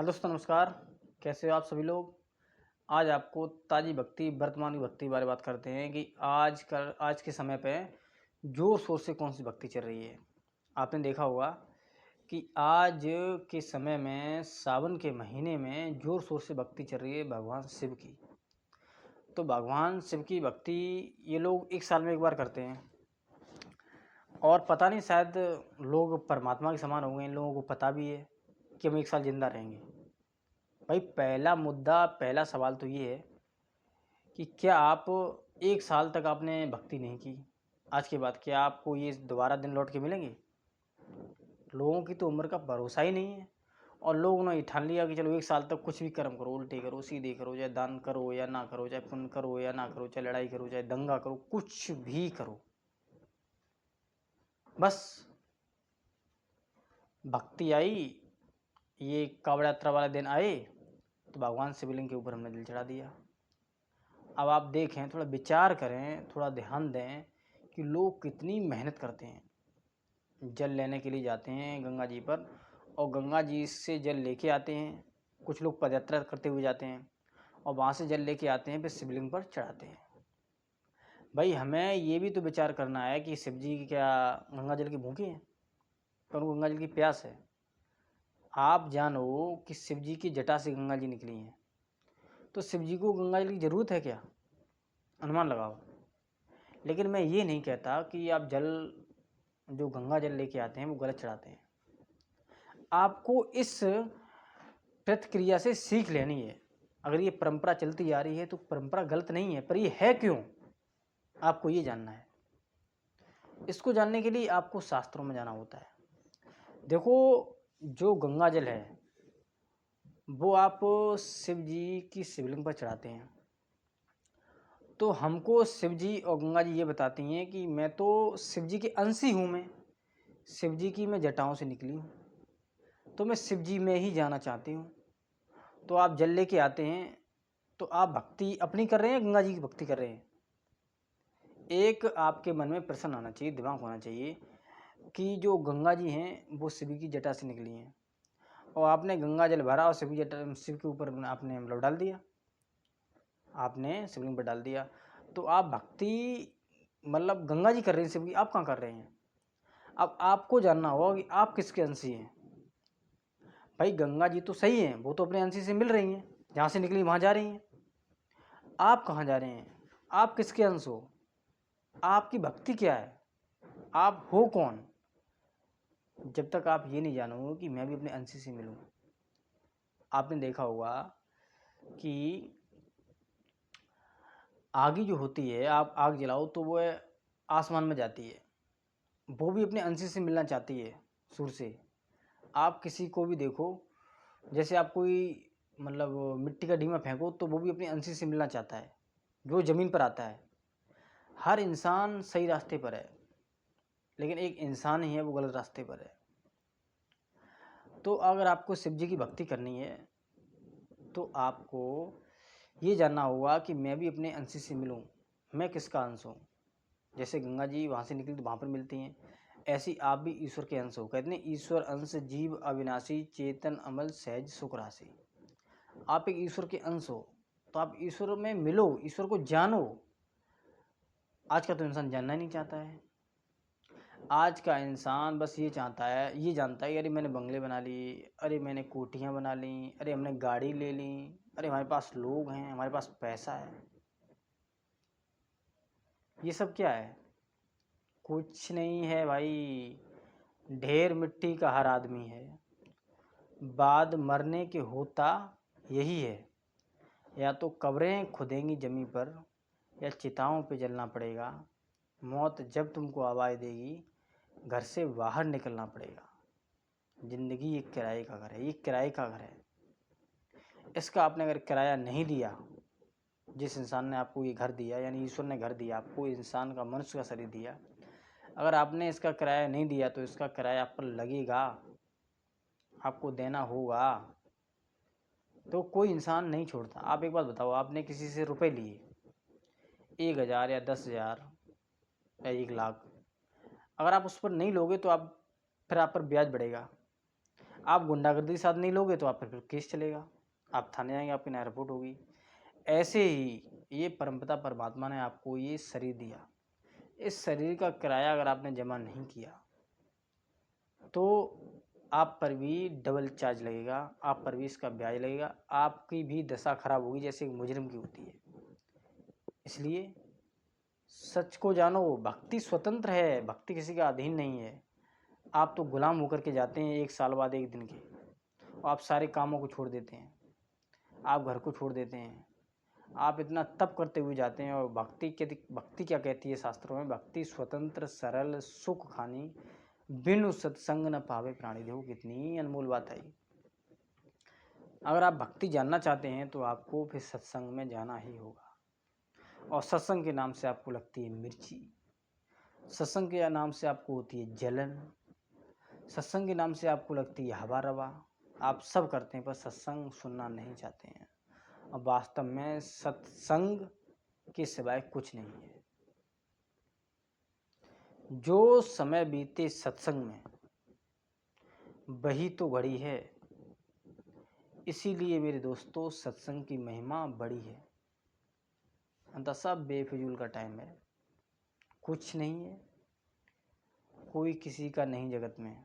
Hello दोस्तों, नमस्कार। कैसे हो आप सभी लोग? आज आपको ताज़ी भक्ति, वर्तमान की भक्ति के बारे में बात करते हैं कि आज के समय पे ज़ोर-शोर से कौन-सी भक्ति चल रही है। आपने देखा होगा कि आज के समय में सावन के महीने में ज़ोर-शोर से भक्ति चल रही है भगवान शिव की। तो भगवान शिव की भक्ति ये लोग 1 साल में 1 बार करते हैं और पता नहीं, शायद लोग परमात्मा के समान हो गए, इन लोगों को पता भी है कि हम 1 साल ज़िंदा रहेंगे। भाई, पहला सवाल तो ये है कि क्या आप 1 साल तक आपने भक्ति नहीं की? आज के बाद क्या आपको ये दोबारा दिन लौट के मिलेंगे? लोगों की तो उम्र का भरोसा ही नहीं है और लोगों ने ये ठान लिया कि चलो 1 साल तक कुछ भी कर्म करो, उल्टे करो, सीधे करो, चाहे दान करो या ना करो, चाहे पुण्य करो या ना करो, चाहे लड़ाई करो, चाहे दंगा करो, कुछ भी करो। बस भक्ति आई, ये कावड़ यात्रा वाले दिन आए, तो भगवान शिवलिंग के ऊपर हमने दिल चढ़ा दिया। अब आप देखें, थोड़ा विचार करें, थोड़ा ध्यान दें कि लोग कितनी मेहनत करते हैं। जल लेने के लिए जाते हैं गंगा जी पर और गंगा जी से जल लेके आते हैं। कुछ लोग पदयात्रा करते हुए जाते हैं और वहाँ से जल लेके आते हैं, फिर शिवलिंग पर चढ़ाते हैं। भाई, हमें ये भी तो विचार करना है कि शिव जी क्या गंगा जल की भूखे हैं? तो उनको गंगा जल की प्यास है। आप जानो कि शिव जी की जटा से गंगा जी निकली हैं, तो शिव जी को गंगा जल की ज़रूरत है क्या? अनुमान लगाओ। लेकिन मैं ये नहीं कहता कि आप जो गंगा जल लेके आते हैं वो गलत चढ़ाते हैं। आपको इस प्रतिक्रिया से सीख लेनी है। अगर ये परंपरा चलती आ रही है तो परंपरा गलत नहीं है, पर ये है क्यों? आपको ये जानना है। इसको जानने के लिए आपको शास्त्रों में जाना होता है। देखो, जो गंगा जल है वो आप शिव जी की शिवलिंग पर चढ़ाते हैं, तो हमको शिव जी और गंगा जी ये बताती हैं कि मैं तो शिव जी के अंश ही हूँ। मैं शिव जी की मैं जटाओं से निकली हूँ, तो मैं शिव जी में ही जाना चाहती हूँ। तो आप जल लेके आते हैं, तो आप भक्ति अपनी कर रहे हैं, गंगा जी की भक्ति कर रहे हैं? एक आपके मन में प्रश्न आना चाहिए, दिमाग होना चाहिए कि जो गंगा जी हैं वो शिव की जटा से निकली हैं और आपने गंगा जल भरा और शिव के ऊपर आपने मतलब डाल दिया, आपने शिवलिंग पर डाल दिया। तो आप भक्ति मतलब गंगा जी कर रहे हैं शिव की, आप कहाँ कर रहे हैं? अब आपको जानना होगा कि आप किसके अंशी हैं। भाई, गंगा जी तो सही हैं, वो तो अपने अंशी से मिल रही हैं, जहाँ से निकली वहाँ जा रही हैं। आप कहाँ जा रहे हैं? आप किसके अंश हो? आपकी भक्ति क्या है? आप हो कौन? जब तक आप ये नहीं जानोगे कि मैं भी अपने अंशी से मिलूँ। आपने देखा होगा कि आगी जो होती है, आप आग जलाओ तो वो आसमान में जाती है, वो भी अपने अंशी से मिलना चाहती है, सूर्य से। आप किसी को भी देखो, जैसे आप कोई मतलब मिट्टी का ढीमा फेंको तो वो भी अपनी अंशी से मिलना चाहता है, जो ज़मीन पर आता है। हर इंसान सही रास्ते पर है, लेकिन एक इंसान ही है वो गलत रास्ते पर है। तो अगर आपको शिव जी की भक्ति करनी है तो आपको ये जानना होगा कि मैं भी अपने अंश से मिलूँ, मैं किसका अंश हूँ। जैसे गंगा जी वहाँ से निकली तो वहाँ पर मिलती हैं, ऐसी आप भी ईश्वर के अंश हो। कहते हैं ईश्वर अंश जीव अविनाशी चेतन अमल सहज सुख राशि। आप एक ईश्वर के अंश हो, तो आप ईश्वर में मिलो, ईश्वर को जानो। आज का तो इंसान जानना ही नहीं चाहता है। आज का इंसान बस ये चाहता है, ये जानता है कि अरे मैंने बंगले बना लिए, अरे मैंने कोठियाँ बना ली, अरे हमने गाड़ी ले ली, अरे हमारे पास लोग हैं, हमारे पास पैसा है। ये सब क्या है? कुछ नहीं है भाई। ढेर मिट्टी का हर आदमी है, बाद मरने के होता यही है। या तो कब्रें खुदेंगी ज़मीन पर या चिताओं पे जलना पड़ेगा। मौत जब तुमको आवाज़ देगी घर से बाहर निकलना पड़ेगा। ज़िंदगी एक किराए का घर है, ये किराए का घर है। इसका आपने अगर किराया नहीं दिया, जिस इंसान ने आपको ये घर दिया, यानी ईश्वर ने घर दिया आपको, इंसान का मनुष्य का शरीर दिया, अगर आपने इसका किराया नहीं दिया तो इसका किराया आप पर लगेगा, आपको देना होगा। तो कोई इंसान नहीं छोड़ता। आप एक बात बताओ, आपने किसी से रुपए लिए 1,000 या 10,000 या 1 लाख, अगर आप उस पर नहीं लोगे तो फिर आप पर ब्याज बढ़ेगा। आप गुंडागर्दी के साथ नहीं लोगे तो आप फिर केस चलेगा, आप थाने जाएंगे, आपकी ना रिपोर्ट होगी। ऐसे ही ये परमपिता परमात्मा ने आपको ये शरीर दिया, इस शरीर का किराया अगर आपने जमा नहीं किया तो आप पर भी डबल चार्ज लगेगा, आप पर भी इसका ब्याज लगेगा, आपकी भी दशा खराब होगी जैसे एक मुजरिम की होती है। इसलिए सच को जानो, भक्ति स्वतंत्र है, भक्ति किसी का अधीन नहीं है। आप तो गुलाम होकर के जाते हैं 1 साल बाद 1 दिन के, और आप सारे कामों को छोड़ देते हैं, आप घर को छोड़ देते हैं, आप इतना तप करते हुए जाते हैं। और भक्ति क्या कहती है शास्त्रों में, भक्ति स्वतंत्र सरल सुख खानी, बिनु सत्संग न पावे प्राणी। देखो कितनी अनमोल बात है। अगर आप भक्ति जानना चाहते हैं तो आपको फिर सत्संग में जाना ही होगा। और सत्संग के नाम से आपको लगती है मिर्ची, सत्संग के नाम से आपको होती है जलन, सत्संग के नाम से आपको लगती है हवा रवा। आप सब करते हैं पर सत्संग सुनना नहीं चाहते हैं। और वास्तव में सत्संग के सिवाय कुछ नहीं है। जो समय बीते सत्संग में वही तो घड़ी है। इसीलिए मेरे दोस्तों सत्संग की महिमा बड़ी है। अंततः सब बेफिजूल का टाइम है, कुछ नहीं है, कोई किसी का नहीं जगत में।